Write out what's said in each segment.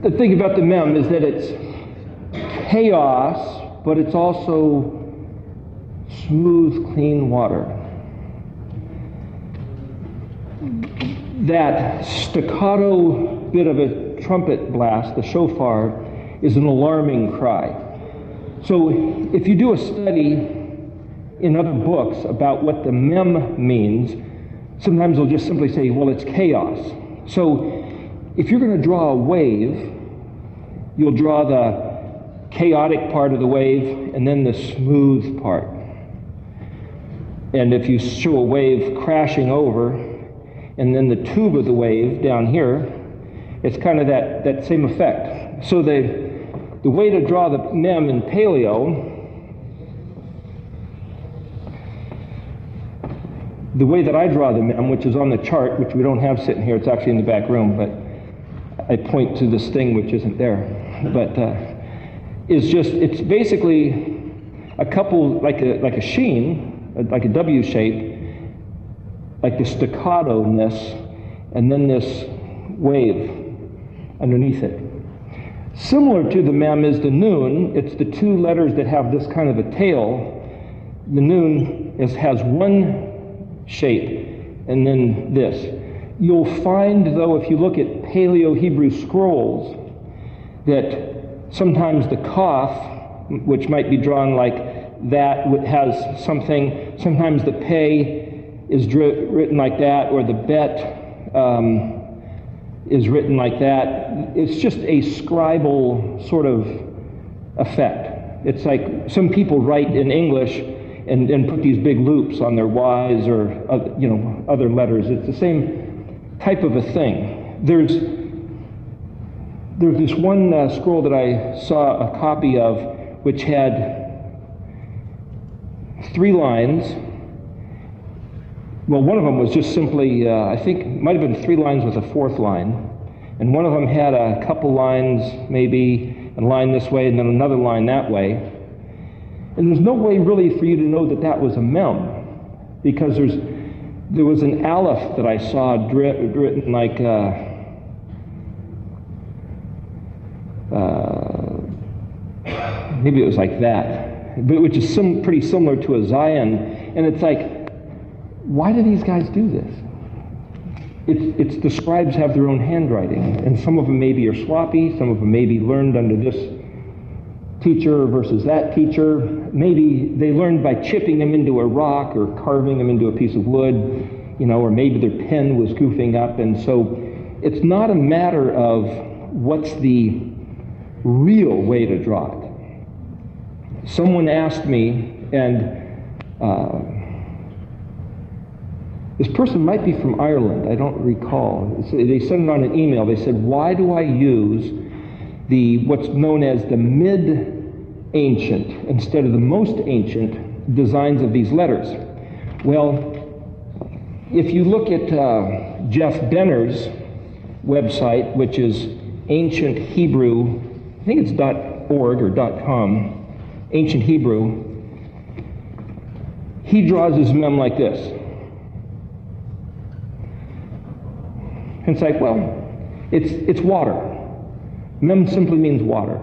The thing about the mem is that it's chaos, but it's also smooth, clean water. That staccato bit of a trumpet blast, the shofar, is an alarming cry. So if you do a study in other books about what the mem means, sometimes they'll just simply say, well, it's chaos. So if you're going to draw a wave, you'll draw the chaotic part of the wave and then the smooth part. And if you show a wave crashing over and then the tube of the wave down here, it's kind of that same effect. So the way to draw the mem in paleo, the way that I draw the mem, which is on the chart, which we don't have sitting here, it's actually in the back room, but I point to this thing which isn't there, but it's basically a couple, like a sheen, like a W shape, like the staccato-ness, and then this wave underneath it. Similar to the mem is the noon. It's the two letters that have this kind of a tail. The noon has one shape, and then this. You'll find, though, if you look at Paleo-Hebrew scrolls, that sometimes the kaf, which might be drawn like that, has something. Sometimes the pei is written like that, or the bet is written like that. It's just a scribal sort of effect. It's like some people write in English and put these big loops on their Y's or other letters. It's the same type of a thing. There's this one scroll that I saw a copy of, which had 3 lines. Well, one of them was just simply, I think it might have been 3 lines with a 4th line. And one of them had a couple lines, maybe a line this way and then another line that way. And there's no way really for you to know that that was a mem, because there was an aleph that I saw written like maybe it was like that, but which is pretty similar to a Zion. And it's like, why do these guys do this? It's the scribes have their own handwriting, and some of them maybe are sloppy, some of them maybe learned under this teacher versus that teacher. Maybe they learned by chipping them into a rock or carving them into a piece of wood, or maybe their pen was goofing up. And so it's not a matter of what's the real way to draw it. Someone asked me, and this person might be from Ireland, I don't recall. They sent it on an email. They said, why do I use what's known as the mid-ancient instead of the most ancient designs of these letters? Well, if you look at Jeff Benner's website, which is Ancient Hebrew, I think it's .org or .com, Ancient Hebrew, he draws his mem like this. And it's like, well, it's water. Mem simply means water.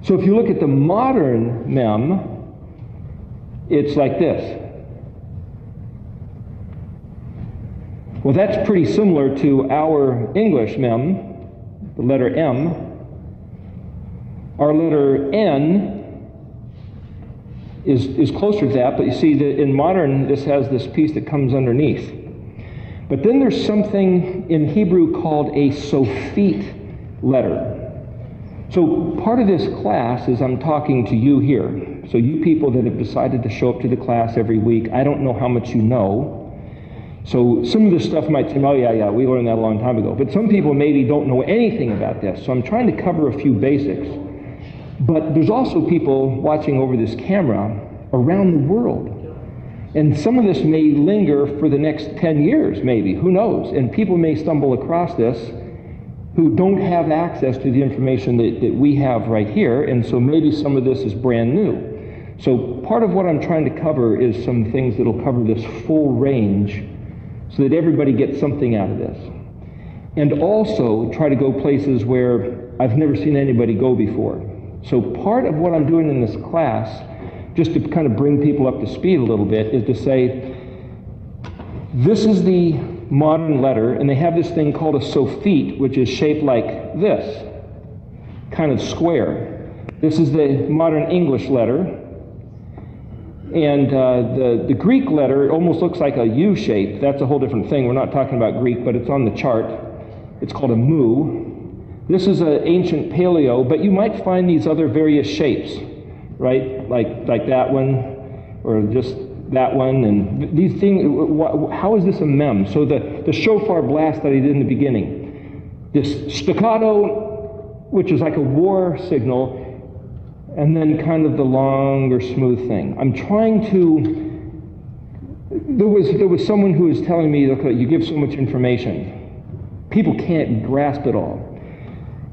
So if you look at the modern mem, it's like this. Well, that's pretty similar to our English mem, the letter M. Our letter N is closer to that, but you see that in modern, this has this piece that comes underneath. But then there's something in Hebrew called a sophit letter. So part of this class is I'm talking to you here. So you people that have decided to show up to the class every week, I don't know how much you know. So some of this stuff might seem, oh yeah, we learned that a long time ago. But some people maybe don't know anything about this. So I'm trying to cover a few basics. But there's also people watching over this camera around the world. And some of this may linger for the next 10 years, maybe, who knows? And people may stumble across this who don't have access to the information that we have right here, and so maybe some of this is brand new. So part of what I'm trying to cover is some things that'll cover this full range so that everybody gets something out of this. and also try to go places where I've never seen anybody go before. So part of what I'm doing in this class, just to kind of bring people up to speed a little bit, is to say, this is the modern letter, and they have this thing called a sophete, which is shaped like this, kind of square. This is the modern English letter, and the Greek letter almost looks like a U shape. That's a whole different thing. We're not talking about Greek, but it's on the chart. It's called a mu. This is an ancient paleo, but you might find these other various shapes, right? Like that one, or just that one, and these things. How is this a mem? So the shofar blast that I did in the beginning, this staccato, which is like a war signal, and then kind of the long or smooth thing. I'm trying to. There was someone who was telling me, look, you give so much information, people can't grasp it all.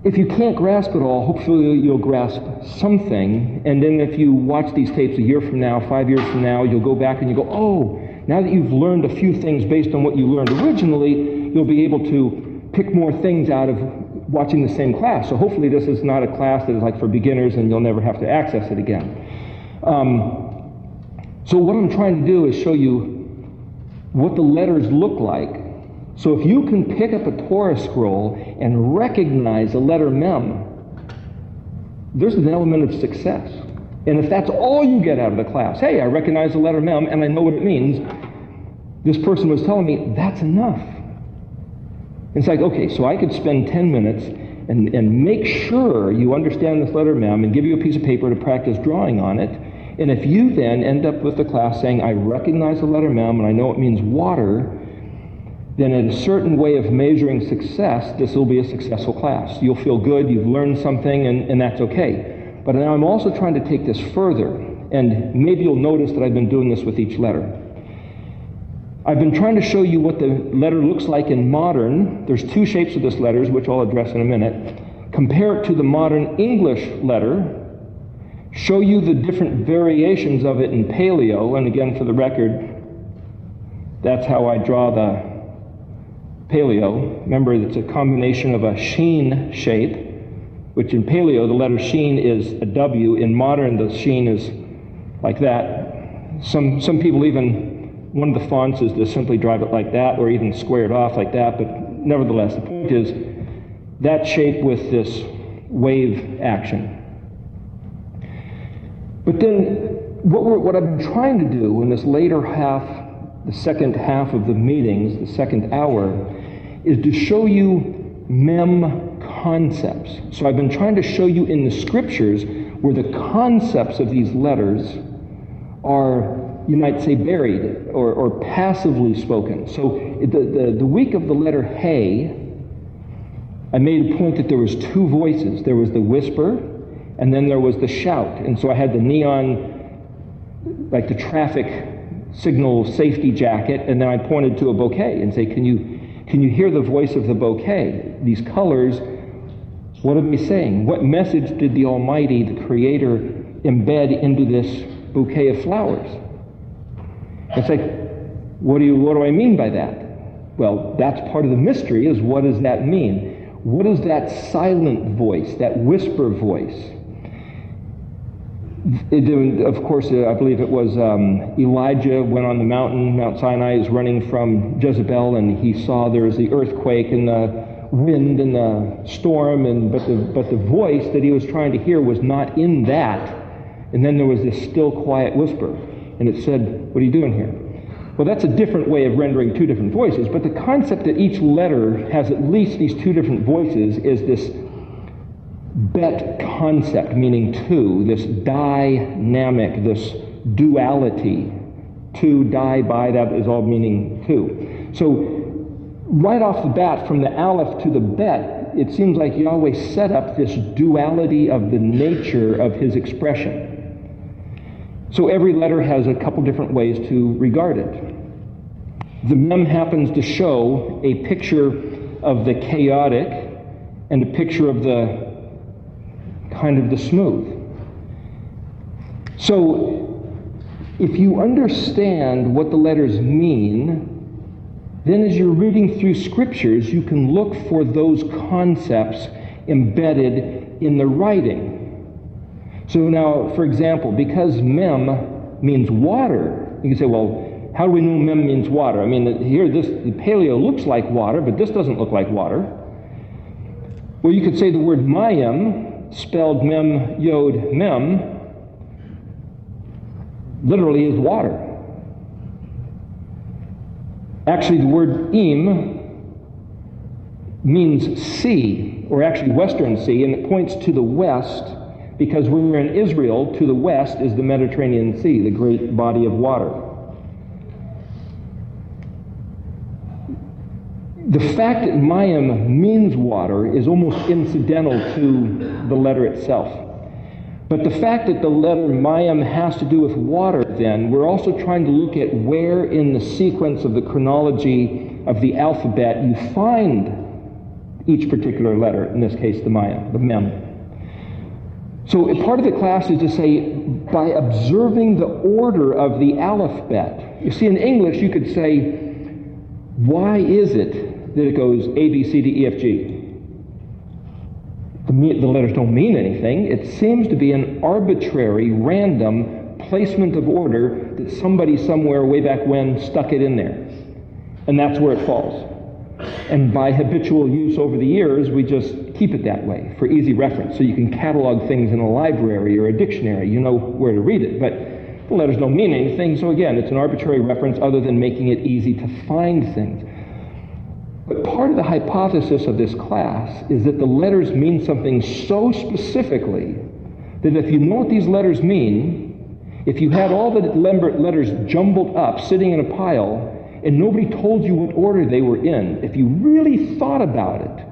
If you can't grasp it all, hopefully you'll grasp something, and then if you watch these tapes a year from now, 5 years from now, you'll go back and you go, oh, now that you've learned a few things based on what you learned originally, you'll be able to pick more things out of watching the same class. So hopefully this is not a class that is like for beginners and you'll never have to access it again. So what I'm trying to do is show you what the letters look like. So if you can pick up a Torah scroll and recognize the letter mem, there's an element of success. And if that's all you get out of the class, hey, I recognize the letter mem and I know what it means, this person was telling me, that's enough. It's like, okay, so I could spend 10 minutes and make sure you understand this letter mem and give you a piece of paper to practice drawing on it. And if you then end up with the class saying, I recognize the letter mem and I know it means water, then in a certain way of measuring success, this will be a successful class. You'll feel good, you've learned something, and that's okay. But now I'm also trying to take this further, and maybe you'll notice that I've been doing this with each letter. I've been trying to show you what the letter looks like in modern. There's two shapes of this letter, which I'll address in a minute. Compare it to the modern English letter, show you the different variations of it in paleo, and again, for the record, that's how I draw the paleo. Remember, it's a combination of a sheen shape, which in paleo, the letter sheen is a W. In modern, the sheen is like that. Some people even, one of the fonts is to simply drive it like that, or even square it off like that, but nevertheless, the point is that shape with this wave action. But then, what I've been trying to do in this later half, the second half of the meetings, the second hour, is to show you mem concepts. So I've been trying to show you in the scriptures where the concepts of these letters are, you might say, buried or passively spoken. So the week of the letter Hey, I made a point that there was two voices. There was the whisper, and then there was the shout. And so I had the neon, like the traffic signal safety jacket, and then I pointed to a bouquet and say, can you hear the voice of the bouquet? These colors, what are they saying? What message did the Almighty, the Creator, embed into this bouquet of flowers? It's like, what do I mean by that? Well, that's part of the mystery, is what does that mean? What is that silent voice, that whisper voice? Of course, I believe it was Elijah went on the mountain. Mount Sinai is running from Jezebel, and he saw there was the earthquake and the wind and the storm, but the voice that he was trying to hear was not in that. And then there was this still, quiet whisper, and it said, "What are you doing here?" Well, that's a different way of rendering two different voices, but the concept that each letter has at least these two different voices is this bet concept, meaning two, this dynamic, this duality, to, die, by, that is all meaning two. So right off the bat, from the aleph to the bet, it seems like Yahweh set up this duality of the nature of his expression. So every letter has a couple different ways to regard it. The mem happens to show a picture of the chaotic and a picture of the kind of the smooth. So if you understand what the letters mean, then as you're reading through scriptures, you can look for those concepts embedded in the writing. So now, for example, because mem means water, you can say, well, how do we know mem means water? I mean, here the paleo looks like water, but this doesn't look like water. Well, you could say the word mayim, spelled mem, yod, mem, literally is water. Actually, the word im means sea, or actually western sea, and it points to the west, because when we're in Israel, to the west is the Mediterranean Sea, the great body of water. The fact that mayim means water is almost incidental to the letter itself. But the fact that the letter mayim has to do with water, then, we're also trying to look at where in the sequence of the chronology of the alphabet you find each particular letter, in this case the mayim, the mem. So part of the class is to say, by observing the order of the alphabet. You see, in English you could say, why is it that it goes A, B, C, D, E, F, G? The letters don't mean anything. It seems to be an arbitrary, random placement of order that somebody somewhere way back when stuck it in there. And that's where it falls. And by habitual use over the years, we just keep it that way for easy reference. So you can catalog things in a library or a dictionary. You know where to read it. But the letters don't mean anything. So again, it's an arbitrary reference other than making it easy to find things. But part of the hypothesis of this class is that the letters mean something so specifically that if you know what these letters mean, if you had all the letters jumbled up, sitting in a pile, and nobody told you what order they were in, if you really thought about it,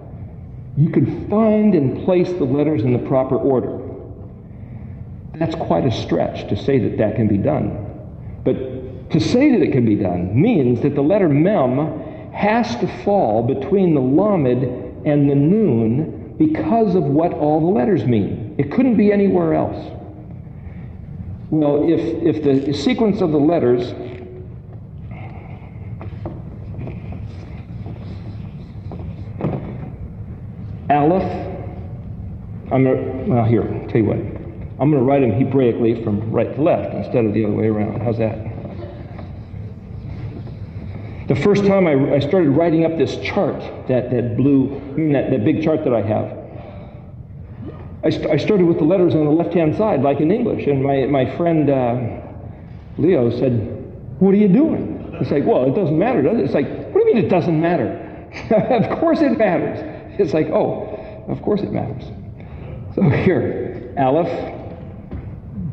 you could find and place the letters in the proper order. That's quite a stretch to say that that can be done. But to say that it can be done means that the letter mem has to fall between the lamed and the nun because of what all the letters mean. It couldn't be anywhere else. Well, if the sequence of the letters Aleph, here, tell you what. I'm going to write them Hebraically from right to left instead of the other way around. How's that? The first time I started writing up this chart, that big chart that I have, I started with the letters on the left-hand side, like in English. And my friend Leo said, "What are you doing?" It's like, well, it doesn't matter, does it? It's like, what do you mean it doesn't matter? Of course it matters. It's like, oh, of course it matters. So here, Aleph,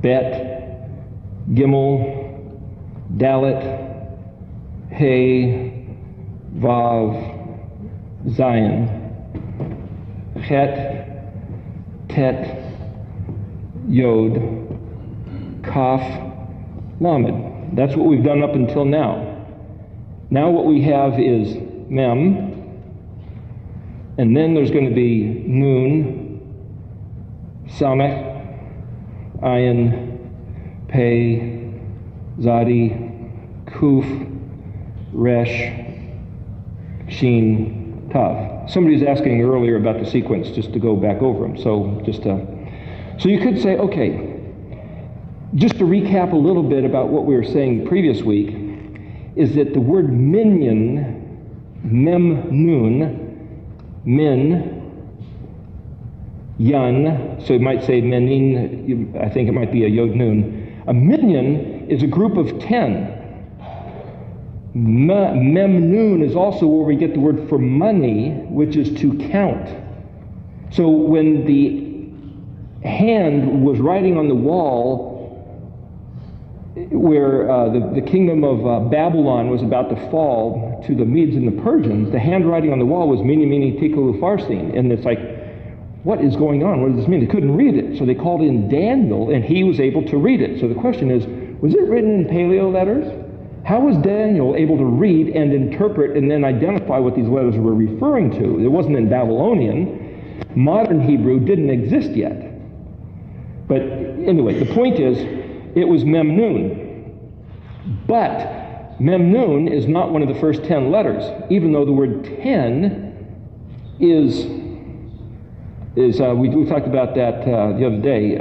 Bet, Gimel, Dalet, Hey, Vav, Zayin, Chet, Tet, Yod, Kaf, Lamed. That's what we've done up until now. Now what we have is Mem, and then there's going to be Nun, Samech, Ayin, Pei, Zadi, Kuf, Resh, Shin, Tav. Somebody was asking earlier about the sequence, just to go back over them. So you could say, okay, just to recap a little bit about what we were saying the previous week, is that the word minyan, mem nun, min, yan, so you might say menin, I think it might be a yod nun. A minyan is a group of 10. Mem nun is also where we get the word for money, which is to count. So when the hand was writing on the wall where the kingdom of Babylon was about to fall to the Medes and the Persians, the handwriting on the wall was mini mini tikulu farsin. And it's like, what is going on? What does this mean? They couldn't read it. So they called in Daniel, and he was able to read it. So the question is, was it written in paleo letters? How was Daniel able to read and interpret and then identify what these letters were referring to? It wasn't in Babylonian. Modern Hebrew didn't exist yet. But anyway, the point is, it was Mem Nun. But Mem Nun is not one of the first 10 letters, even though the word 10 is we talked about that the other day.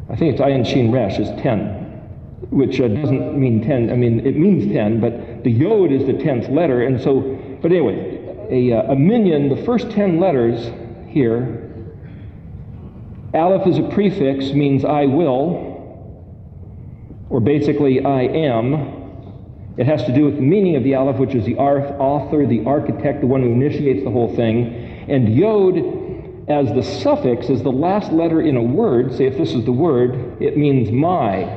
I think it's Ayin Shin Resh is 10, which doesn't mean 10. I mean, it means 10, but the Yod is the 10th letter. And so, but anyway, a minyan, the first 10 letters here, Aleph is a prefix, means I will, or basically I am. It has to do with the meaning of the Aleph, which is the author, the architect, the one who initiates the whole thing. And Yod, as the suffix, is the last letter in a word. Say if this is the word, it means my.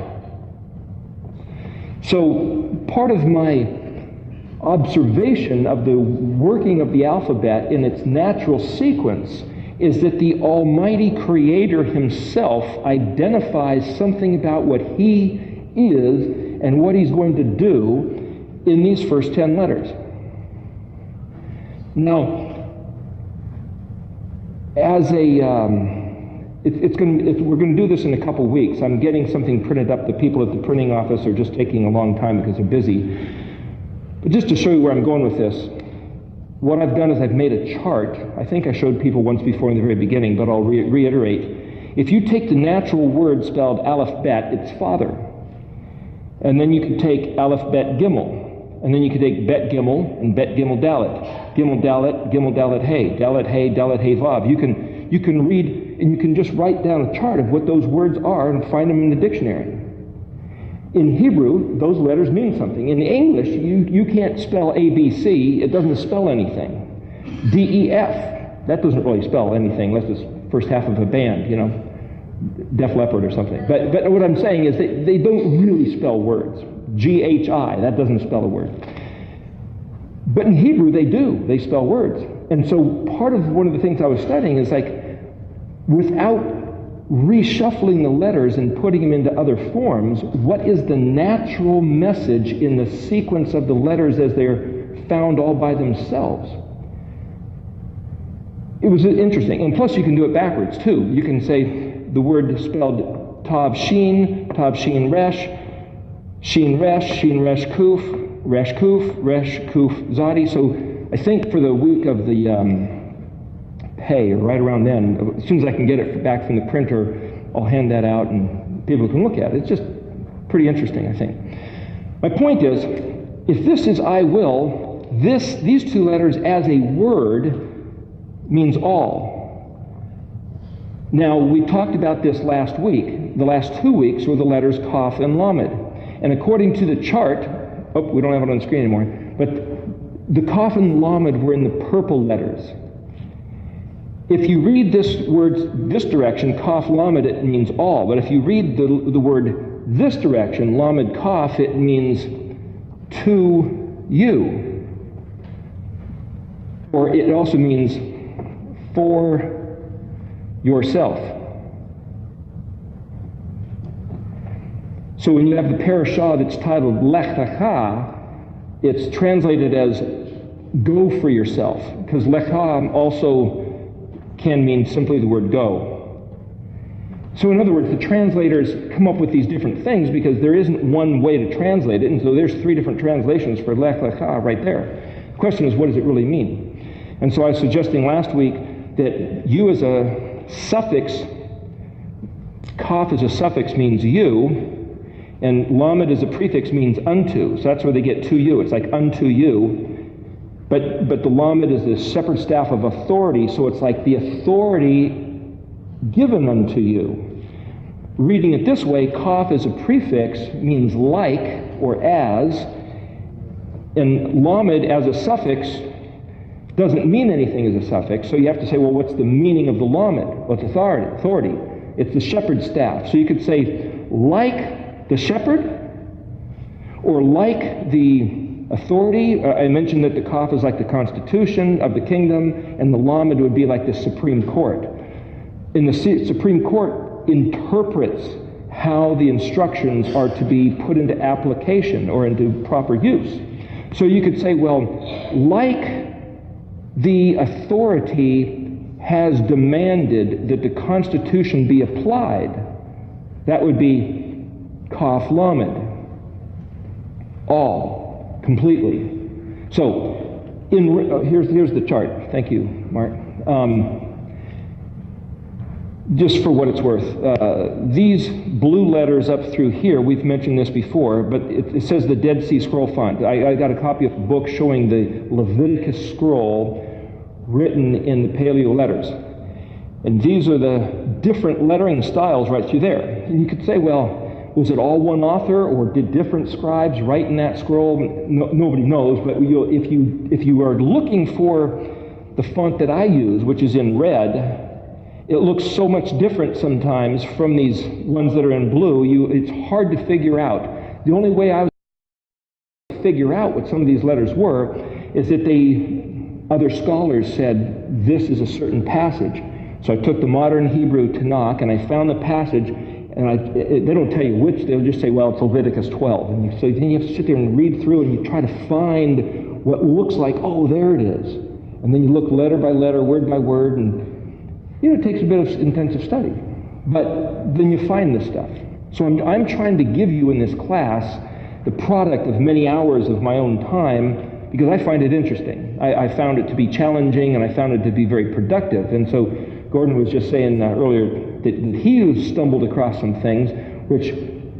So part of my observation of the working of the alphabet in its natural sequence is that the Almighty Creator Himself identifies something about what He is and what He's going to do in these first 10 letters. Now, as a, we're going to do this in a couple weeks. I'm getting something printed up. The people at the printing office are just taking a long time because they're busy. But just to show you where I'm going with this, what I've done is I've made a chart. I think I showed people once before in the very beginning, but I'll reiterate. If you take the natural word spelled Aleph Bet, it's father. And then you can take Aleph Bet Gimel. And then you can take Bet Gimel and Bet Gimel Dalet. Gimel Dalet, Gimel Dalet Hey. Dalet Hey, Dalet Hey Vav. You can read and you can just write down a chart of what those words are and find them in the dictionary. In Hebrew, those letters mean something. In English, you can't spell ABC. It doesn't spell anything. DEF, that doesn't really spell anything unless it's first half of a band, you know, Def Leppard or something. But what I'm saying is they don't really spell words. GHI, that doesn't spell a word. But in Hebrew, they do. They spell words. And so part of one of the things I was studying is like, without reshuffling the letters and putting them into other forms, what is the natural message in the sequence of the letters as they're found all by themselves? It was interesting. And plus you can do it backwards too. You can say the word spelled Tav Shin Resh, Shin Resh Kuf, Resh Kuf Zadi. So I think for the week of the Hey, or right around then, as soon as I can get it back from the printer, I'll hand that out and people can look at it. It's just pretty interesting, I think. My point is, if this is I will, these two letters as a word means all. Now, we talked about this last week. The last 2 weeks were the letters Kaf and Lamed. And according to the chart, we don't have it on the screen anymore, but the Kaf and Lamed were in the purple letters. If you read this word this direction, Kaf Lamed, it means all. But if you read the word this direction, Lamed Kaf, it means to you. Or it also means for yourself. So when you have the parashah that's titled Lech Lecha, it's translated as go for yourself. Because Lecha also can mean simply the word go. So in other words, the translators come up with these different things because there isn't one way to translate it, and so there's 3 different translations for Lech Lecha right there. The question is, what does it really mean? And so I was suggesting last week that you as a suffix, Kaf as a suffix means you, and Lamed as a prefix means unto. So that's where they get to you. It's like unto you. But the Lamed is the separate staff of authority, so it's like the authority given unto you. Reading it this way, Kaf as a prefix means like or as, and Lamed as a suffix doesn't mean anything as a suffix, so you have to say, well, what's the meaning of the Lamed? What's authority? It's the shepherd's staff. So you could say, like the shepherd, or like the authority. I mentioned that the Kaf is like the constitution of the kingdom, and the Lamed would be like the Supreme Court. And the Supreme Court interprets how the instructions are to be put into application or into proper use. So you could say, well, like the authority has demanded that the Constitution be applied, that would be Kaf Lamed. All. Completely. So, here's the chart. Thank you, Mark. Just for what it's worth, these blue letters up through here, we've mentioned this before, but it says the Dead Sea Scroll font. I got a copy of a book showing the Leviticus scroll written in the Paleo letters. And these are the different lettering styles right through there. And you could say, well, was it all one author, or did different scribes write in that scroll? No, nobody knows, but if you are looking for the font that I use, which is in red, it looks so much different sometimes from these ones that are in blue. It's hard to figure out. The only way I was able to figure out what some of these letters were is that other scholars said this is a certain passage. So I took the modern Hebrew Tanakh and I found the passage, and they don't tell you which. They'll just say, well, it's Leviticus 12. And so then you have to sit there and read through and you try to find what looks like, oh, there it is. And then you look letter by letter, word by word, and it takes a bit of intensive study. But then you find this stuff. So I'm trying to give you in this class the product of many hours of my own time, because I find it interesting. I found it to be challenging, and I found it to be very productive. And so Gordon was just saying earlier that he stumbled across some things which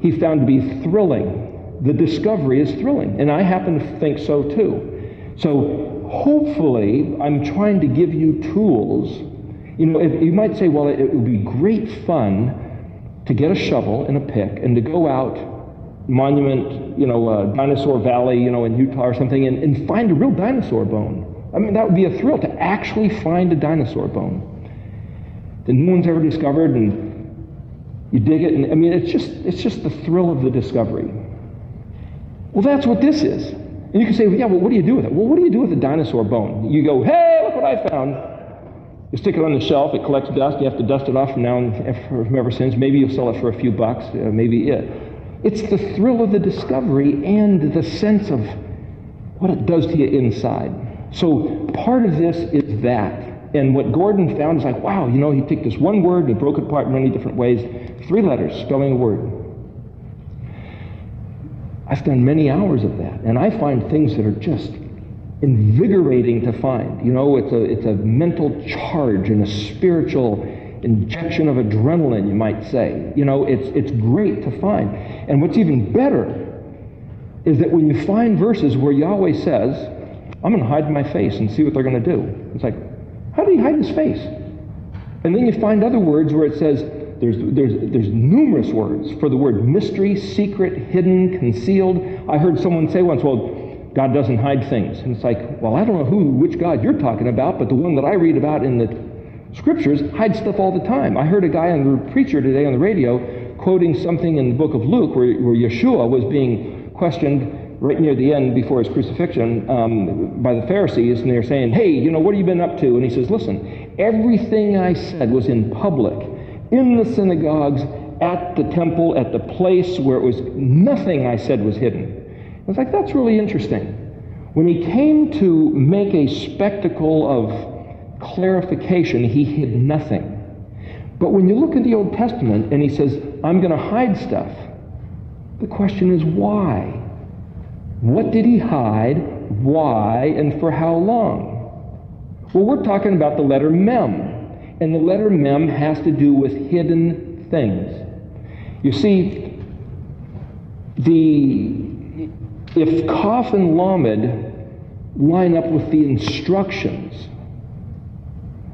he found to be thrilling. The discovery is thrilling, and I happen to think so too. So hopefully I'm trying to give you tools. You might say, well, it would be great fun to get a shovel and a pick and to go out Monument, Dinosaur Valley, in Utah or something, and find a real dinosaur bone. I mean, that would be a thrill to actually find a dinosaur bone that no one's ever discovered, and you dig it, and I mean, it's just the thrill of the discovery. Well, that's what this is. And you can say, well, yeah, well, what do you do with it? Well, what do you do with a dinosaur bone? You go, hey, look what I found. You stick it on the shelf, it collects dust, you have to dust it off from now and from ever since. Maybe you'll sell it for a few bucks, It's the thrill of the discovery and the sense of what it does to you inside. So part of this is that. And what Gordon found is like, wow, he took this one word and he broke it apart in many different ways. 3 letters spelling a word. I've done many hours of that, and I find things that are just invigorating to find. It's a mental charge and a spiritual injection of adrenaline, you might say. It's great to find. And what's even better is that when you find verses where Yahweh says, I'm going to hide my face and see what they're going to do. It's like, how did he hide his face? And then you find other words where it says, there's numerous words for the word mystery, secret, hidden, concealed. I heard someone say once, well, God doesn't hide things. And it's like, well, I don't know which God you're talking about, but the one that I read about in the Scriptures hides stuff all the time. I heard a guy on the preacher today on the radio quoting something in the book of Luke where Yeshua was being questioned right near the end before his crucifixion by the Pharisees, and they're saying, hey, what have you been up to? And he says, listen, everything I said was in public, in the synagogues, at the temple, at the place where it was, nothing I said was hidden. I was like, that's really interesting. When he came to make a spectacle of clarification, he hid nothing. But when you look at the Old Testament and he says, I'm going to hide stuff, the question is why? What did he hide? Why? And for how long? Well, we're talking about the letter Mem. And the letter Mem has to do with hidden things. You see, if Kaf and Lamed line up with the instructions,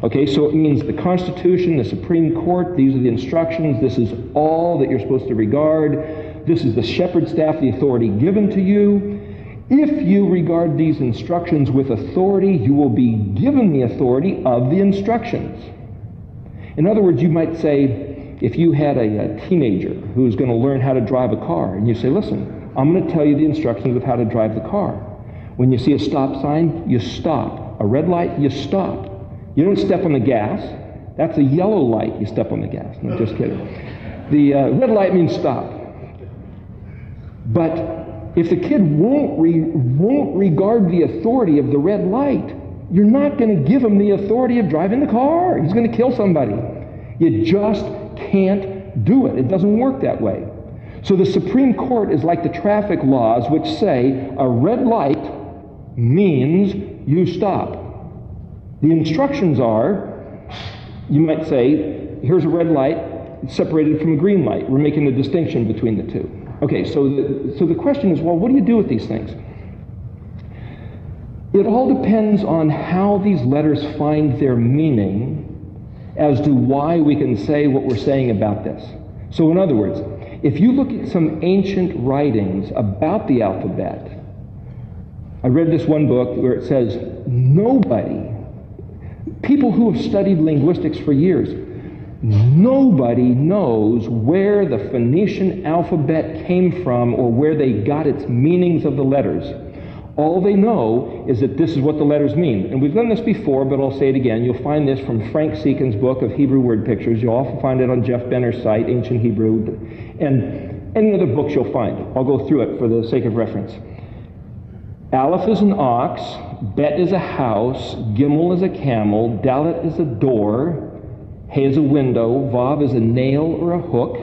okay, so it means the Constitution, the Supreme Court, these are the instructions, this is all that you're supposed to regard, this is the shepherd staff, the authority given to you. If you regard these instructions with authority, you will be given the authority of the instructions. In other words, you might say, if you had a teenager who's going to learn how to drive a car, and you say, listen, I'm going to tell you the instructions of how to drive the car. When you see a stop sign, you stop. A red light, you stop. You don't step on the gas. That's a yellow light, you step on the gas. No, just kidding. The red light means stop. But if the kid won't regard the authority of the red light, you're not going to give him the authority of driving the car. He's going to kill somebody. You just can't do it. It doesn't work that way. So the Supreme Court is like the traffic laws, which say a red light means you stop. The instructions are, you might say, here's a red light, it's separated from a green light. We're making a distinction between the two. Okay, so the question is, well, what do you do with these things? It all depends on how these letters find their meaning as to why we can say what we're saying about this. So in other words, if you look at some ancient writings about the alphabet, I read this one book where it says nobody, people who have studied linguistics for years, nobody knows where the Phoenician alphabet came from or where they got its meanings of the letters. All they know is that this is what the letters mean. And we've done this before, but I'll say it again. You'll find this from Frank Seekin's book of Hebrew word pictures. You'll also find it on Jeff Benner's site, Ancient Hebrew, and any other books you'll find. I'll go through it for the sake of reference. Aleph is an ox, Bet is a house, Gimel is a camel, Dalet is a door, He is a window, Vav is a nail or a hook,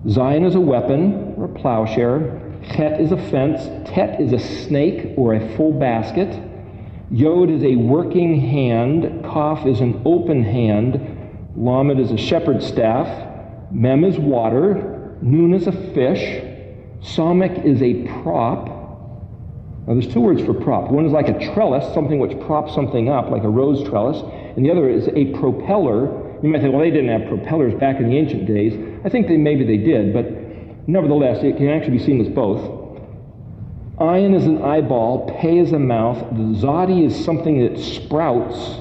Zion is a weapon or a plowshare, Chet is a fence, Tet is a snake or a full basket, Yod is a working hand, Kaf is an open hand, Lamed is a shepherd's staff, Mem is water, Nun is a fish, Samek is a prop. Now there's two words for prop. One is like a trellis, something which props something up, like a rose trellis, and the other is a propeller. You might think, well, they didn't have propellers back in the ancient days. I think maybe they did, but nevertheless, it can actually be seen as both. Ayin is an eyeball, Pei is a mouth, the Zadi is something that sprouts.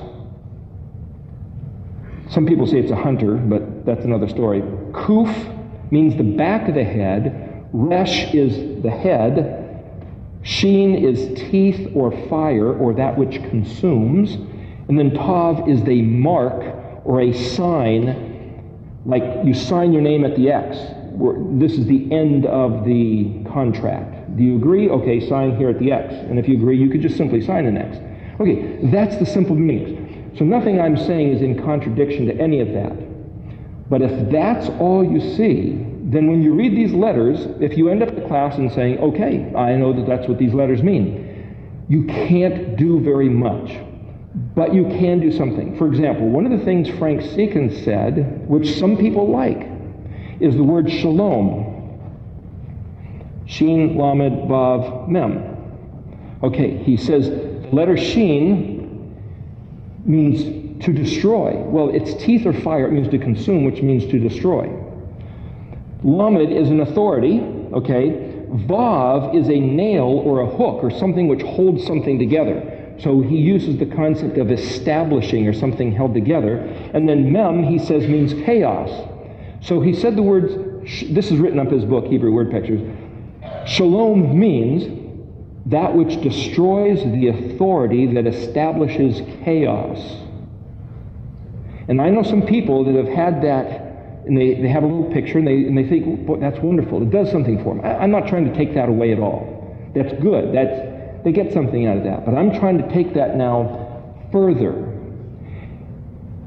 Some people say it's a hunter, but that's another story. Kuf means the back of the head, Resh is the head, Sheen is teeth or fire or that which consumes, and then Tav is the mark or a sign, like you sign your name at the X. This is the end of the contract. Do you agree? Okay, sign here at the X. And if you agree, you could just simply sign an X. Okay, that's the simple meanings. So nothing I'm saying is in contradiction to any of that. But if that's all you see, then when you read these letters, if you end up the class and saying, okay, I know that that's what these letters mean, you can't do very much. But you can do something. For example, one of the things Frank Seekin said, which some people like, is the word shalom. Shin, Lamed, Vav, Mem. Okay, he says the letter Shin means to destroy. Well, it's teeth or fire, it means to consume, which means to destroy. Lamed is an authority, okay? Vav is a nail or a hook or something which holds something together. So he uses the concept of establishing or something held together. And then Mem, he says, means chaos. So he said the words, this is written up in his book, Hebrew Word Pictures. Shalom means that which destroys the authority that establishes chaos. And I know some people that have had that, and they have a little picture, and they think, well, that's wonderful. It does something for them. I'm not trying to take that away at all. That's good. They get something out of that. But I'm trying to take that now further.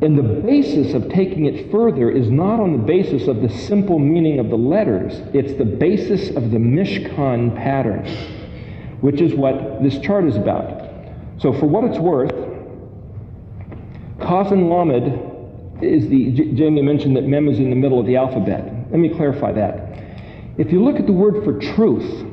And the basis of taking it further is not on the basis of the simple meaning of the letters. It's the basis of the Mishkan pattern, which is what this chart is about. So for what it's worth, Kaf and Lamed is Jamie mentioned that Mem is in the middle of the alphabet. Let me clarify that. If you look at the word for truth,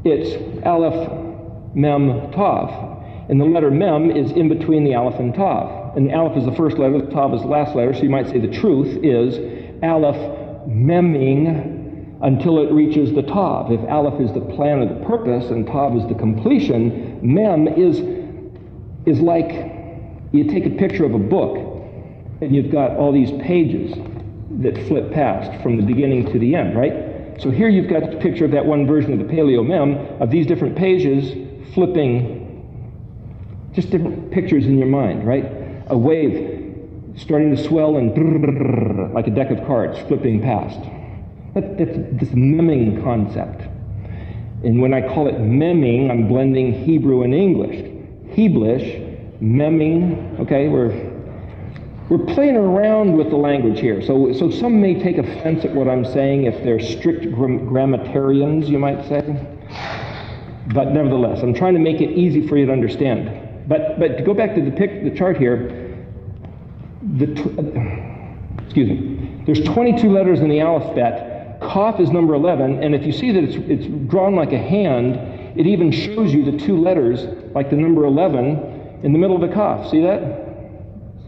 it's Aleph, Mem, Tav. And the letter Mem is in between the Aleph and Tav. And the Aleph is the first letter, the Tav is the last letter, so you might say the truth is Aleph memming until it reaches the Tav. If Aleph is the plan or the purpose and Tav is the completion, Mem is like you take a picture of a book and you've got all these pages that flip past from the beginning to the end, right? So here you've got a picture of that one version of the Paleo Mem of these different pages flipping, just different pictures in your mind, right? A wave starting to swell and like a deck of cards flipping past. That's this memming concept. And when I call it memming, I'm blending Hebrew and English. Heblish, memming, okay, We're playing around with the language here, so some may take offense at what I'm saying if they're strict grammatarians, you might say. But nevertheless, I'm trying to make it easy for you to understand. But to go back to the chart here, excuse me, there's 22 letters in the alphabet. Kaf is number 11, and if you see that it's drawn like a hand, it even shows you the two letters, like the number 11, in the middle of the Kaf. See that?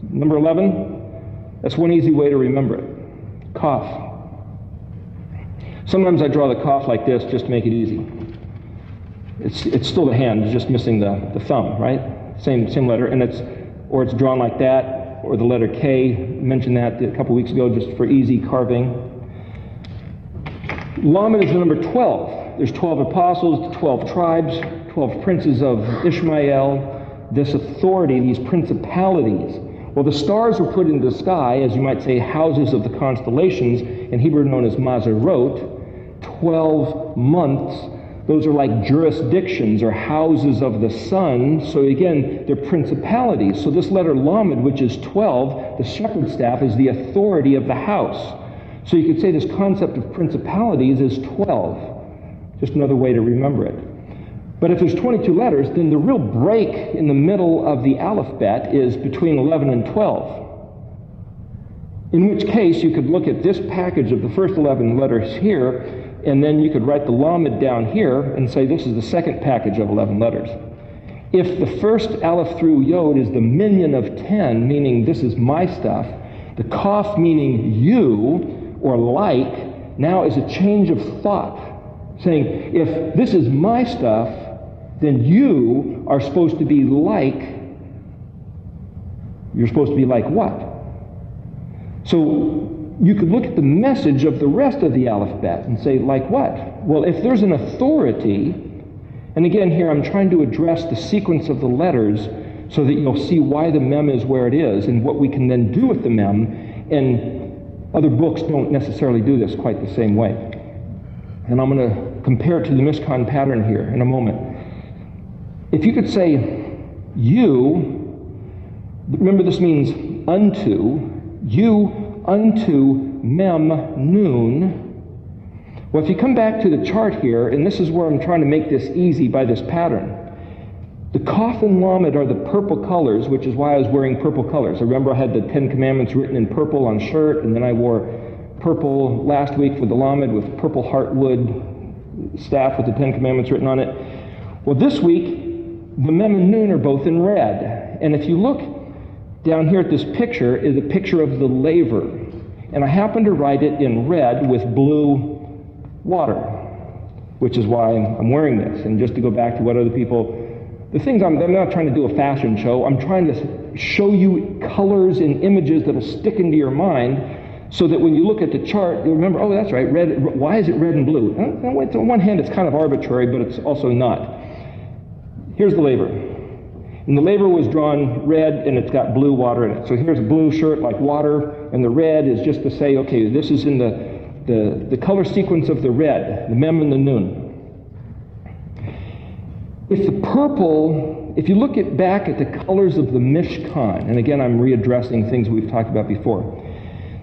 Number 11? That's one easy way to remember it. Kaf. Sometimes I draw the Kaf like this just to make it easy. It's still the hand, it's just missing the thumb, right? Same letter, and it's drawn like that, or the letter K. Mentioned that a couple weeks ago just for easy carving. Lamed is the number 12. There's 12 apostles, 12 tribes, 12 princes of Ishmael. This authority, these principalities. Well, the stars were put into the sky, as you might say, houses of the constellations, in Hebrew known as Mazarot, 12 months. Those are like jurisdictions or houses of the sun. So again, they're principalities. So this letter Lamed, which is 12, the shepherd's staff is the authority of the house. So you could say this concept of principalities is 12. Just another way to remember it. But if there's 22 letters, then the real break in the middle of the alphabet is between 11 and 12. In which case, you could look at this package of the first 11 letters here, and then you could write the Lamed down here and say this is the second package of 11 letters. If the first Aleph through Yod is the minion of 10, meaning this is my stuff, the Kaf meaning you or like, now is a change of thought, saying if this is my stuff, then you are supposed to be like, you're supposed to be like what? So you could look at the message of the rest of the alphabet and say, like what? Well, if there's an authority, and again here I'm trying to address the sequence of the letters so that you'll see why the mem is where it is and what we can then do with the mem, and other books don't necessarily do this quite the same way. And I'm going to compare it to the Mishkan pattern here in a moment. If you could say, you, remember this means unto, you unto mem nun. Well, if you come back to the chart here, and this is where I'm trying to make this easy by this pattern. The Kaf and Lamed are the purple colors, which is why I was wearing purple colors. I remember I had the 10 Commandments written in purple on shirt, and then I wore purple last week for the Lamed with purple heartwood staff with the 10 Commandments written on it. Well, this week, the mem and nun are both in red. And if you look down here at this picture, is a picture of the laver. And I happen to write it in red with blue water, which is why I'm wearing this. And just to go back to what other people, the things I'm not trying to do a fashion show. I'm trying to show you colors and images that'll stick into your mind so that when you look at the chart, you'll remember, oh, that's right, red. Why is it red and blue? On one hand, it's kind of arbitrary, but it's also not. Here's the laver. And the laver was drawn red, and it's got blue water in it. So here's a blue shirt like water, and the red is just to say, okay, this is in the color sequence of the red, the mem and the nun. If the purple, if you look back at the colors of the Mishkan, and again I'm readdressing things we've talked about before,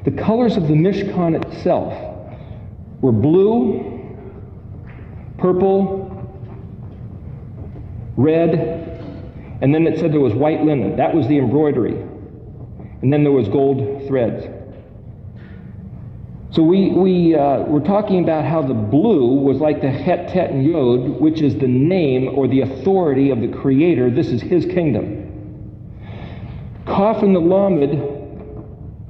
the colors of the Mishkan itself were blue, purple, red, and then it said there was white linen. That was the embroidery. And then there was gold threads. So we're talking about how the blue was like the Het, Tet, and Yod, which is the name or the authority of the Creator. This is His kingdom. Kaf and the Lamed,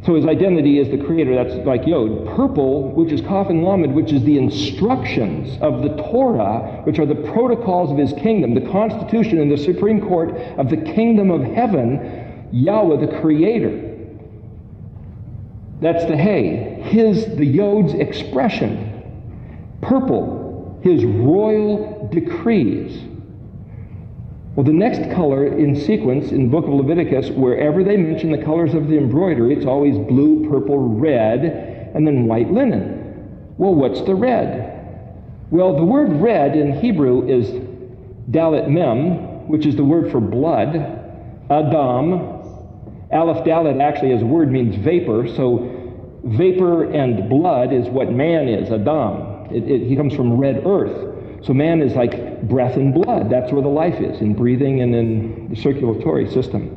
so his identity is the Creator. That's like Yod. Purple, which is Kaf and Lamed, which is the instructions of the Torah, which are the protocols of His kingdom, the Constitution and the Supreme Court of the kingdom of heaven, Yahweh, the Creator. That's the Hay. The Yod's expression. Purple, His royal decrees. Well, the next color in sequence in the book of Leviticus, wherever they mention the colors of the embroidery, it's always blue, purple, red, and then white linen. Well, what's the red? Well, the word red in Hebrew is dalet mem, which is the word for blood, Adam, Aleph Dalet actually as a word means vapor, so vapor and blood is what man is, Adam. He comes from red earth. So man is like breath and blood. That's where the life is, in breathing and in the circulatory system.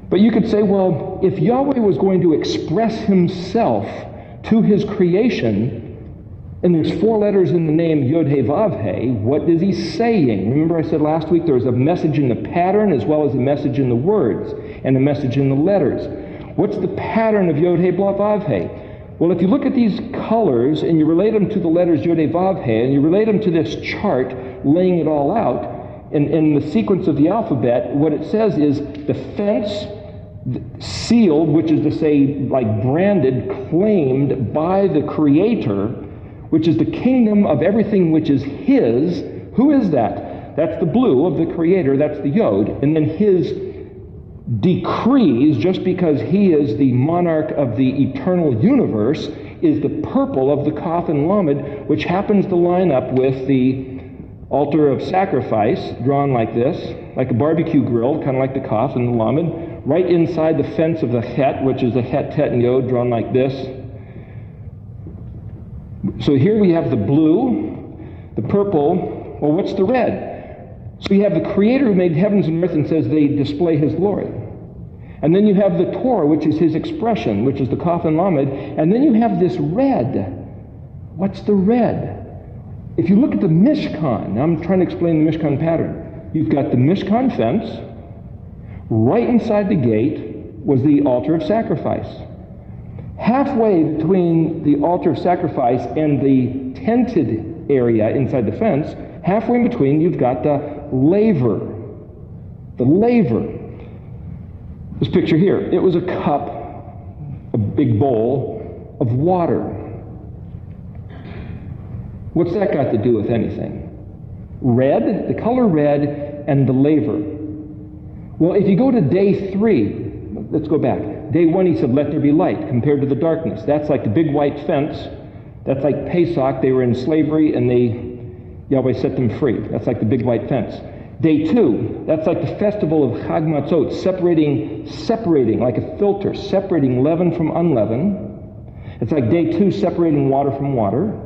But you could say, well, if Yahweh was going to express himself to his creation, and there's 4 letters in the name Yod-Heh-Vav-Heh, what is he saying? Remember I said last week there was a message in the pattern as well as a message in the words and a message in the letters. What's the pattern of Yod-Heh-Vav-Heh? Well, if you look at these colors and you relate them to the letters Yod-Heh-Vav-Heh and you relate them to this chart laying it all out, in the sequence of the alphabet, what it says is the fence sealed, which is to say like branded, claimed by the Creator, which is the kingdom of everything which is his. Who is that? That's the blue of the Creator, that's the Yod. And then his decrees, just because he is the monarch of the eternal universe, is the purple of the Kaf and Lamed, which happens to line up with the altar of sacrifice, drawn like this, like a barbecue grill, kind of like the Kaf and the Lamed, right inside the fence of the Het, which is the Het, Tet, and Yod, drawn like this. So here we have the blue, the purple. Well, what's the red? So you have the Creator who made heavens and earth and says they display his glory. And then you have the Torah, which is his expression, which is the Kaf and Lamed. And then you have this red. What's the red? If you look at the Mishkan, now I'm trying to explain the Mishkan pattern. You've got the Mishkan fence. Right inside the gate was the altar of sacrifice. Halfway between the altar of sacrifice and the tented area inside the fence, halfway in between, you've got the laver. The laver. This picture here, it was a cup, a big bowl of water. What's that got to do with anything? Red, the color red, and the laver. Well, if you go to day 3, let's go back. Day 1, he said, let there be light, compared to the darkness. That's like the big white fence. That's like Pesach. They were in slavery, and Yahweh set them free. That's like the big white fence. Day 2, that's like the festival of Chag Matzot, separating like a filter, separating leaven from unleavened. It's like day 2, separating water from water.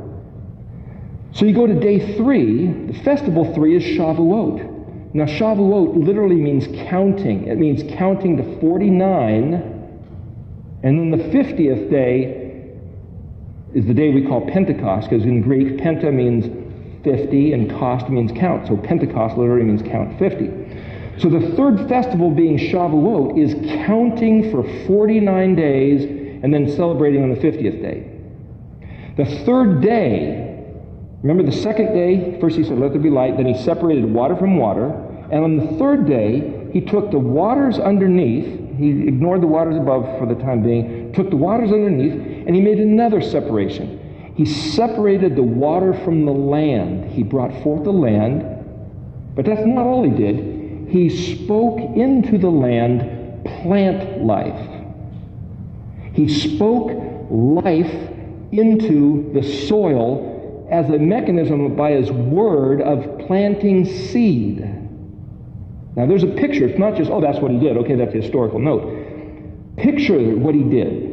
So you go to day 3, the festival 3 is Shavuot. Now Shavuot literally means counting. It means counting to 49, and then the 50th day is the day we call Pentecost, because in Greek, Penta means 50 and cost means count. So Pentecost literally means count 50. So the third festival, being Shavuot, is counting for 49 days and then celebrating on the 50th day. The third day, remember the second day, first he said, let there be light, then he separated water from water, and on the third day, he took the waters underneath, he ignored the waters above for the time being, took the waters underneath, and he made another separation. He separated the water from the land. He brought forth the land, but that's not all he did. He spoke into the land plant life. He spoke life into the soil as a mechanism by his word of planting seed. Now there's a picture. It's not just, oh, that's what he did. Okay, that's a historical note. Picture what he did.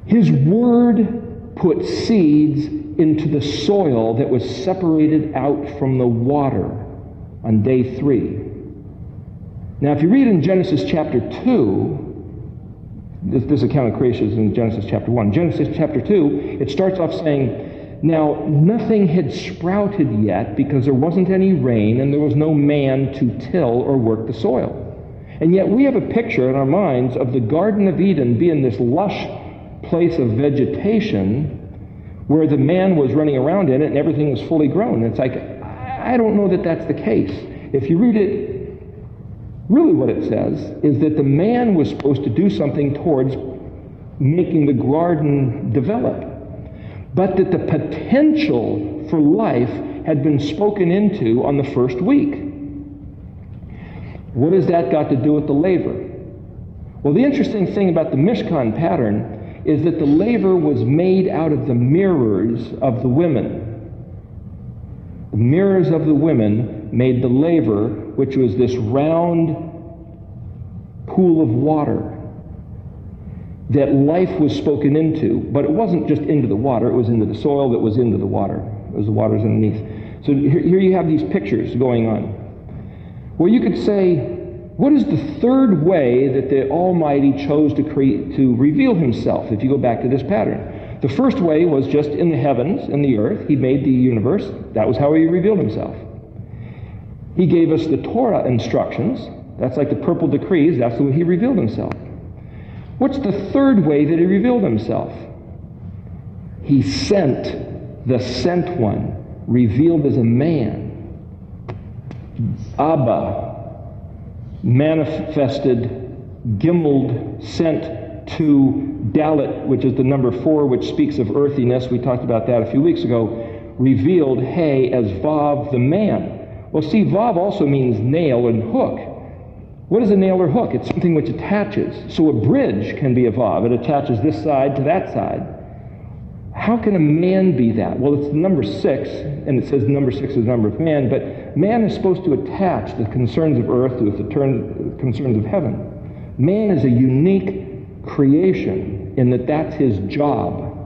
His word put seeds into the soil that was separated out from the water on day 3. Now, if you read in Genesis chapter 2, this account of creation is in Genesis chapter 1. Genesis chapter 2, it starts off saying, now nothing had sprouted yet because there wasn't any rain and there was no man to till or work the soil. And yet we have a picture in our minds of the Garden of Eden being this lush place of vegetation where the man was running around in it and everything was fully grown. It's like, I don't know that that's the case. If you read it, really what it says is that the man was supposed to do something towards making the garden develop, but that the potential for life had been spoken into on the first week. What has that got to do with the laver? Well, the interesting thing about the Mishkan pattern is that the laver was made out of the mirrors of the women. The mirrors of the women made the laver, which was this round pool of water, that life was spoken into, but it wasn't just into the water, it was into the soil that was into the water. It was the waters underneath. So here you have these pictures going on. Well, you could say, what is the third way that the Almighty chose to reveal himself, if you go back to this pattern? The first way was just in the heavens and the earth. He made the universe. That was how he revealed himself. He gave us the Torah instructions. That's like the purple decrees. That's the way he revealed himself. What's the third way that he revealed himself? He sent the sent one, revealed as a man. Abba, manifested, gimmeled, sent to Dalet, which is the number 4, which speaks of earthiness. We talked about that a few weeks ago. Revealed, He, as Vav, the man. Well, see, Vav also means nail and hook. What is a nail or hook? It's something which attaches. So a bridge can be a Vav. It attaches this side to that side. How can a man be that? Well, it's the number 6, and it says number 6 is the number of man, but man is supposed to attach the concerns of earth with the concerns of heaven. Man is a unique creation in that that's his job.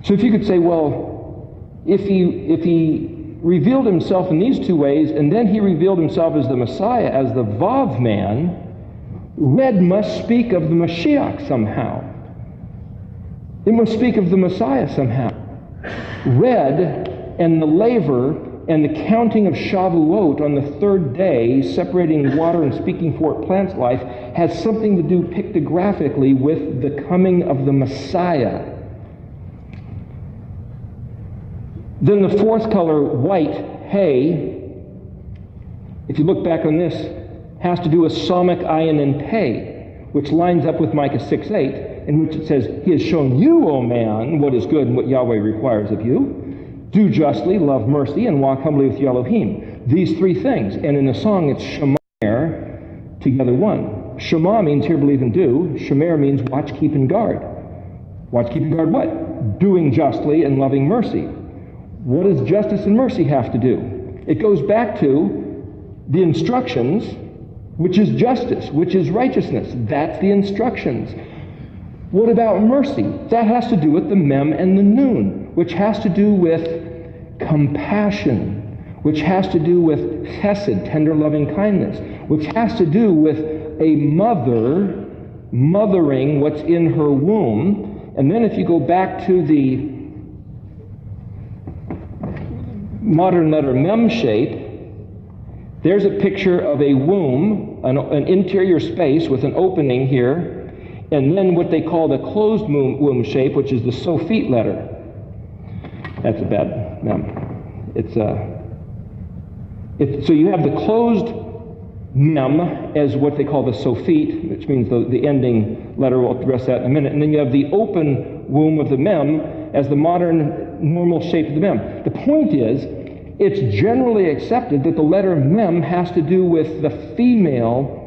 So if you could say, well, if he revealed himself in these 2 ways, and then he revealed himself as the Messiah, as the Vav man, Red must speak of the Mashiach somehow. It must speak of the Messiah somehow. Red and the laver and the counting of Shavuot on the 3rd day, separating water and speaking forth plants life, has something to do pictographically with the coming of the Messiah. Then the 4th color, white, hay, if you look back on this, has to do with Somic, Ayin, and Pei, which lines up with Micah 6:8, in which it says, He has shown you, O man, what is good and what Yahweh requires of you. Do justly, love mercy, and walk humbly with Elohim. These 3 things. And in the song, it's Shemer, together one. Shema means hear, believe, and do. Shemer means watch, keep, and guard. Watch, keep, and guard what? Doing justly and loving mercy. What does justice and mercy have to do? It goes back to the instructions, which is justice, which is righteousness. That's the instructions. What about mercy? That has to do with the mem and the nun, which has to do with compassion, which has to do with chesed, tender loving kindness, which has to do with a mother mothering what's in her womb. And then if you go back to the modern letter mem shape, there's a picture of a womb, an interior space with an opening here, and then what they call the closed womb shape, which is the Sophite letter. That's a bad mem. So you have the closed mem as what they call the Sophite, which means the ending letter. We'll address that in a minute. And then you have the open womb of the mem as the modern normal shape of the mem. The point is, it's generally accepted that the letter mem has to do with the female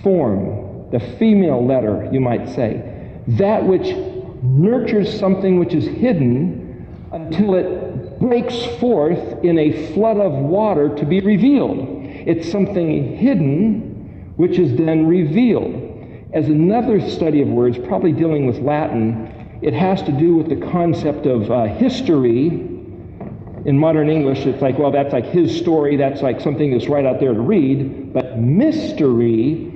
form, the female letter, you might say. That which nurtures something which is hidden until it breaks forth in a flood of water to be revealed. It's something hidden which is then revealed. As another study of words, probably dealing with Latin, it has to do with the concept of history. In modern English, it's like, well, that's like his story, that's like something that's right out there to read. But mystery,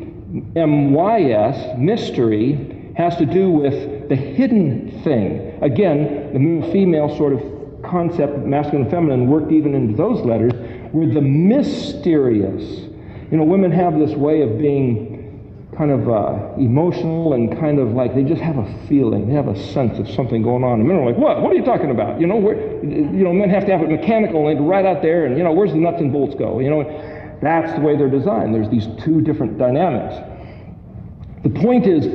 M-Y-S, mystery, has to do with the hidden thing. Again, the male-female sort of concept, masculine and feminine, worked even into those letters, were the mysterious. You know, women have this way of being kind of emotional and kind of like they just have a feeling, they have a sense of something going on. And men are like, what? What are you talking about? Men have to have it mechanical and right out there, and where's the nuts and bolts go? That's the way they're designed. There's these 2 different dynamics. The point is,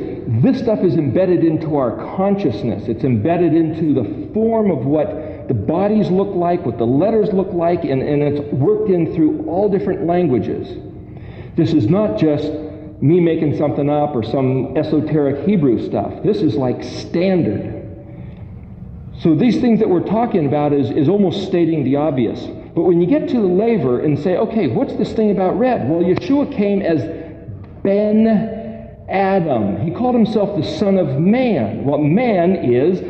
this stuff is embedded into our consciousness. It's embedded into the form of what the bodies look like, what the letters look like, and it's worked in through all different languages. This is not just me making something up or some esoteric Hebrew stuff. This is like standard. So these things that we're talking about is almost stating the obvious. But when you get to the laver and say, okay, what's this thing about red? Well, Yeshua came as Ben Adam. He called himself the Son of Man. Well, man is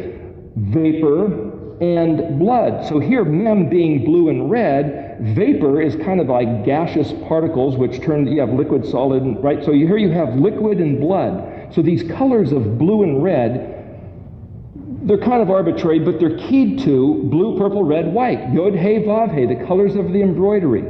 vapor and blood. So here, mem being blue and red, vapor is kind of like gaseous particles, which turn, you have liquid, solid, right? So here you have liquid and blood. So these colors of blue and red, they're kind of arbitrary, but they're keyed to blue, purple, red, white. Yod, He, Vav, He, the colors of the embroidery.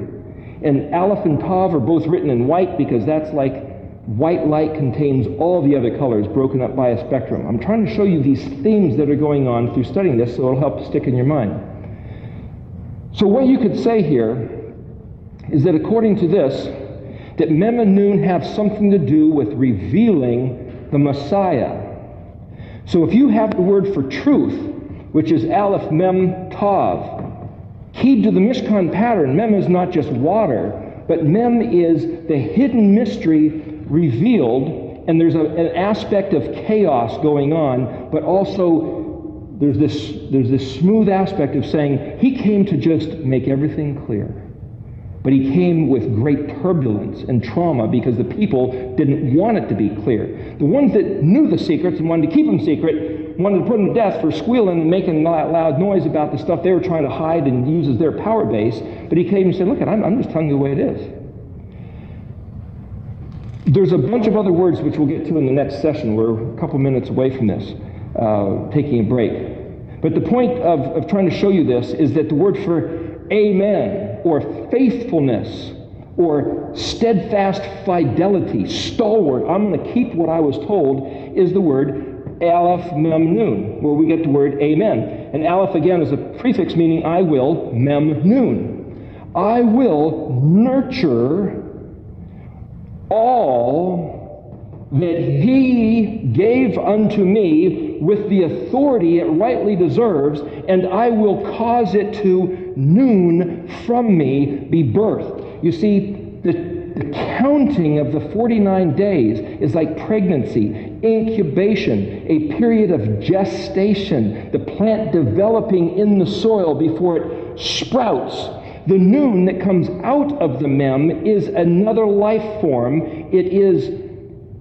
And Aleph and Tav are both written in white because that's like white light contains all the other colors broken up by a spectrum. I'm trying to show you these themes that are going on through studying this, so it'll help stick in your mind. So what you could say here is that according to this, that Mem and Nun have something to do with revealing the Messiah. So if you have the word for truth, which is Aleph, Mem, Tav, keyed to the Mishkan pattern, Mem is not just water, but Mem is the hidden mystery revealed, and there's an aspect of chaos going on, but also there's this smooth aspect of saying he came to just make everything clear. But he came with great turbulence and trauma because the people didn't want it to be clear. The ones that knew the secrets and wanted to keep them secret wanted to put them to death for squealing and making loud noise about the stuff they were trying to hide and use as their power base. But he came and said, look, I'm just telling you the way it is. There's a bunch of other words which we'll get to in the next session. We're a couple minutes away from this, taking a break. But the point of trying to show you this is that the word for amen, or faithfulness, or steadfast fidelity, stalwart, I'm going to keep what I was told, is the word Aleph Mem Nun, where we get the word amen. And Aleph, again, is a prefix meaning I will, Mem Nun. I will nurture all that he gave unto me with the authority it rightly deserves, and I will cause it to noon from me be birthed. You see, the counting of the 49 days is like pregnancy, incubation, a period of gestation, the plant developing in the soil before it sprouts. The noon that comes out of the mem is another life form. It is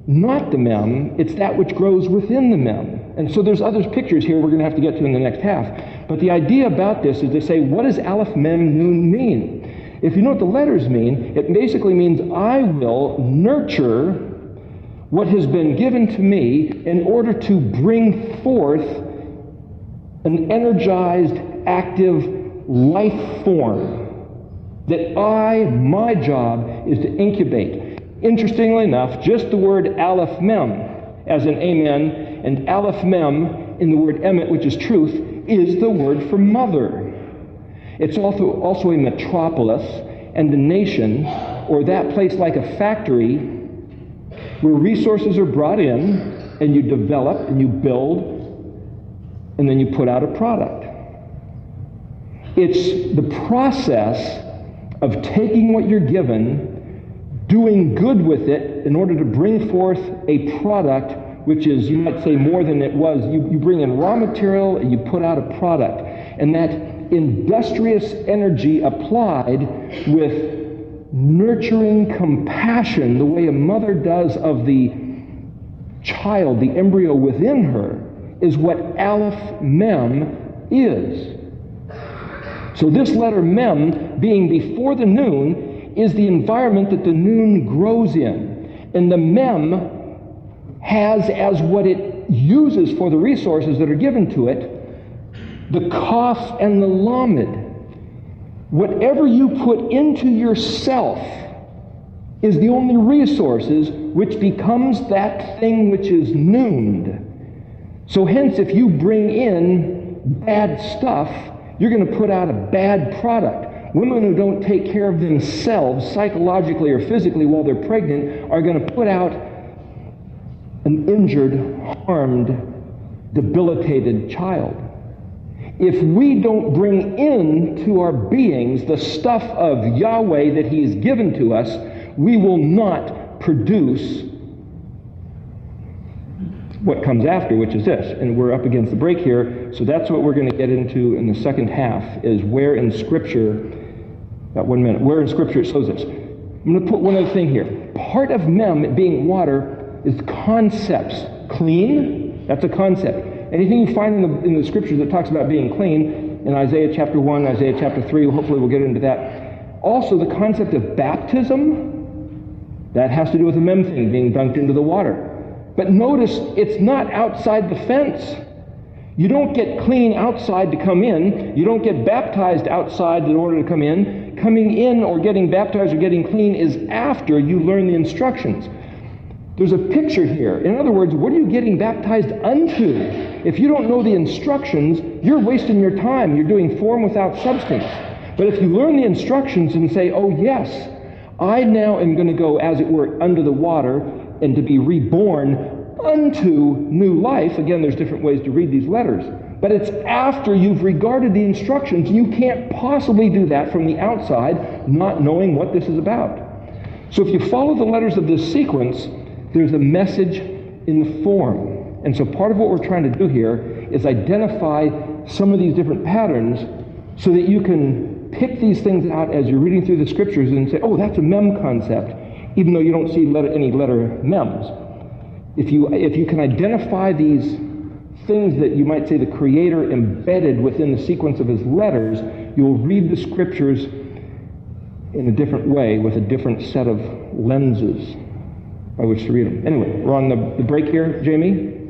not the mem, it's that which grows within the mem. And so there's other pictures here we're going to have to get to in the next half. But the idea about this is to say, what does Aleph Mem Nun mean? If you know what the letters mean, it basically means I will nurture what has been given to me in order to bring forth an energized, active life form. That my job is to incubate. Interestingly enough, just the word Aleph Mem as an amen, and Aleph Mem in the word emet, which is truth, is the word for mother. It's also a metropolis and a nation, or that place like a factory where resources are brought in and you develop and you build and then you put out a product. It's the process of taking what you're given, doing good with it in order to bring forth a product which is, you might say, more than it was. You bring in raw material and you put out a product. And that industrious energy applied with nurturing compassion, the way a mother does of the child, the embryo within her, is what Aleph Mem is. So this letter Mem, being before the Nun, is the environment that the Nun grows in. And the Mem has as what it uses for the resources that are given to it, the Kaf and the Lamed. Whatever you put into yourself is the only resources which becomes that thing which is nooned. So hence, if you bring in bad stuff, you're going to put out a bad product. Women who don't take care of themselves psychologically or physically while they're pregnant are going to put out an injured, harmed, debilitated child. If we don't bring into our beings the stuff of Yahweh that He has given to us, we will not produce what comes after, which is this. And we're up against the break here, so that's what we're going to get into in the second half, is where in Scripture, about 1 minute, where in Scripture it shows this. I'm going to put one other thing here. Part of mem being water is concepts. Clean, that's a concept. Anything you find in the scriptures that talks about being clean, in Isaiah chapter 1, Isaiah chapter 3, hopefully we'll get into that. Also the concept of baptism, that has to do with the mem thing, being dunked into the water. But notice, it's not outside the fence. You don't get clean outside to come in. You don't get baptized outside in order to come in. Coming in or getting baptized or getting clean is after you learn the instructions. There's a picture here. In other words, what are you getting baptized unto? If you don't know the instructions, you're wasting your time. You're doing form without substance. But if you learn the instructions and say, oh yes, I now am going to go, as it were, under the water and to be reborn unto new life. Again, there's different ways to read these letters. But it's after you've regarded the instructions. You can't possibly do that from the outside, not knowing what this is about. So if you follow the letters of this sequence, there's a message in the form. And so part of what we're trying to do here is identify some of these different patterns so that you can pick these things out as you're reading through the scriptures and say, oh, that's a mem concept, even though you don't see any letter mems. If you can identify these things that you might say the Creator embedded within the sequence of his letters, you'll read the scriptures in a different way with a different set of lenses by which to read them. Anyway, we're on the break here, Jamie.